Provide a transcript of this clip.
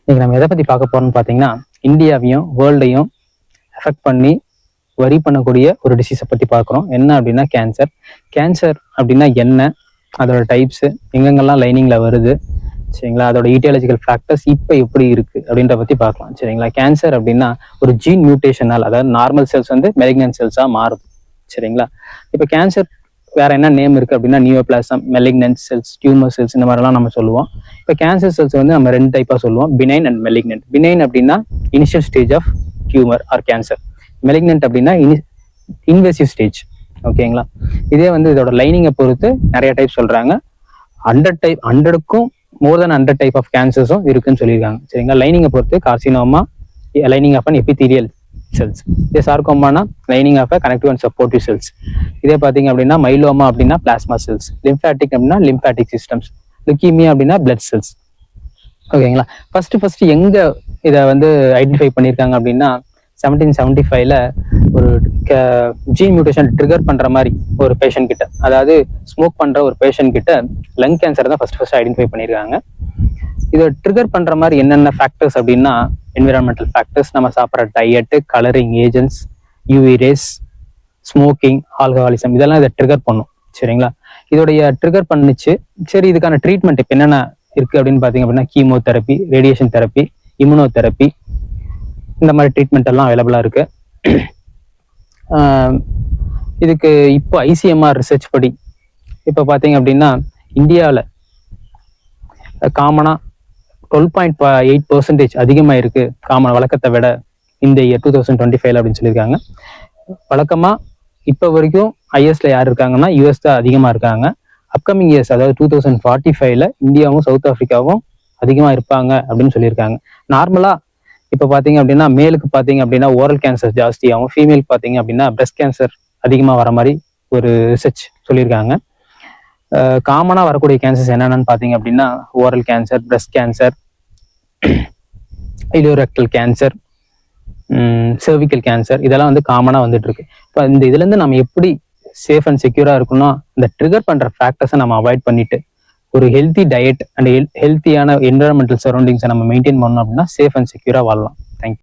இன்னைக்கு நம்ம எதை பத்தி பார்க்க போறோம்னு பாத்தீங்கன்னா, இந்தியாவையும் வேர்ல்டையும் எஃபெக்ட் பண்ணி வரி பண்ணக்கூடிய ஒரு டிசீஸை பத்தி பார்க்குறோம். என்ன அப்படின்னா கேன்சர். கேன்சர் அப்படின்னா என்ன, அதோட டைப்ஸ், எங்கெங்கெல்லாம் லைனிங்ல வருது, சரிங்களா, அதோட ஈட்டியாலஜிக்கல் ஃபேக்டர்ஸ் இப்போ எப்படி இருக்கு அப்படின்ற பத்தி பார்க்கலாம். சரிங்களா, கேன்சர் அப்படின்னா ஒரு ஜீன் மியூட்டேஷனால், அதாவது நார்மல் செல்ஸ் வந்து மெலிக்னன்ட் செல்ஸா மாறுது. சரிங்களா, இப்போ கேன்சர் வேற என்ன நேம் இருக்கு அப்படின்னா neoplasm, malignant cells, tumour cells, இந்த மாதிரிலாம் நம்ம சொல்லுவோம். இப்போ கேன்சர் செல்ஸ் வந்து நம்ம ரெண்டு டைப்பா சொல்லுவோம், பினைன் அண்ட் மெலிக்னன்ட். பினைன் அப்படின்னா initial stage of tumour or cancer. Malignant அப்படின்னா இன்வேசிவ் ஸ்டேஜ். ஓகேங்களா, இதே வந்து இதோட லைனிங்கை பொறுத்து நிறைய டைப் சொல்றாங்க. 100க்கும் மோர் தென் 100 டைப் ஆஃப் கேன்சர்ஸும் இருக்குன்னு சொல்லியிருக்காங்க. சரிங்களா, லைனிங்கை பொறுத்து carcinoma, lining of an epithelial cells. இதே சார்கோமானா lining of connective and supportive cells. இதே பார்த்தீங்க அப்படின்னா மைலோமா அப்படின்னா பிளாஸ்மா செல்ஸ். லிம்ஃபாட்டிக் அப்படின்னா லிம்ஃபாட்டிக் சிஸ்டம்ஸ். லுக்கீமியா அப்படின்னா பிளட் செல்ஸ். ஓகேங்களா, ஃபர்ஸ்ட் எங்க இதை வந்து ஐடென்டிஃபை பண்ணியிருக்காங்க அப்படின்னா 1775ல ஒரு ஜீன் மியூட்டேஷன் ட்ரிகர் பண்ற மாதிரி ஒரு பேஷண்ட் கிட்ட, அதாவது ஸ்மோக் பண்ற ஒரு பேஷண்ட் கிட்ட லங் கேன்சர் தான் ஃபர்ஸ்ட் ஐடென்டிஃபை பண்ணியிருக்காங்க. இதை ட்ரிகர் பண்ற மாதிரி என்னென்ன ஃபேக்டர்ஸ் அப்படின்னா என்விரான்மெண்டல் ஃபேக்டர்ஸ், நம்ம சாப்பிட்ற diet, colouring agents, UV rays, smoking, alcoholism, இதெல்லாம் இதை ட்ரிகர் பண்ணும். சரிங்களா, இதோடைய ட்ரிகர் பண்ணுச்சு. சரி, இதுக்கான ட்ரீட்மெண்ட் இப்போ என்னென்ன இருக்கு அப்படின்னு பார்த்தீங்க அப்படின்னா கீமோதெரப்பி, ரேடியேஷன் தெரப்பி, இம்யூனோதெரப்பி, இந்த மாதிரி ட்ரீட்மெண்ட் எல்லாம் அவைலபிளா இருக்கு. இதுக்கு இப்போ ஐசிஎம்ஆர் ரிசர்ச் படி இப்போ பார்த்தீங்க அப்படின்னா இந்தியாவில் காமனா 12.8% அதிகமாக இருக்கு காமன் வழக்கத்தை விட இந்த இயர் 2025 அப்படின்னு சொல்லியிருக்காங்க. வழக்கமா இப்போ வரைக்கும் ஐஎஸ்ல யார் இருக்காங்கன்னா யூஎஸ் தான் அதிகமாக இருக்காங்க. அப்கமிங் இயர்ஸ், அதாவது 2045ல இந்தியாவும் சவுத் ஆப்பிரிக்காவும் அதிகமாக இருப்பாங்க அப்படின்னு சொல்லியிருக்காங்க. நார்மலா இப்போ பார்த்தீங்க அப்படின்னா மேலுக்கு பார்த்தீங்க அப்படின்னா ஓரல் கேன்சர் ஜாஸ்தியாகவும், ஃபீமேலுக்கு பார்த்தீங்க அப்படின்னா பிரஸ்ட் கேன்சர் அதிகமாக வர மாதிரி ஒரு ரிசர்ச் சொல்லியிருக்காங்க. காமனாக வரக்கூடிய கேன்சர்ஸ் என்னென்னு பார்த்தீங்க அப்படின்னா oral cancer, breast cancer, ileorectal cancer, cervical cancer, இதெல்லாம் வந்து காமனாக வந்துட்டு இருக்கு. இப்போ இந்த இதுலேருந்து நம்ம எப்படி சேஃப் அண்ட் செக்யூராக இருக்குன்னா, இந்த ட்ரிகர் பண்ணுற ஃபேக்டர்ஸை நம்ம அவாய்ட் பண்ணிட்டு ஒரு ஹெல்த்தி டயட் அண்ட் ஹெல்த்தியான என்விரான்மெண்டல் சரௌண்டிங்ஸை நம்ம மெயின்டைன் பண்ணோம் அப்படின்னா சேஃப் அண்ட் செக்யூராக வாழலாம்.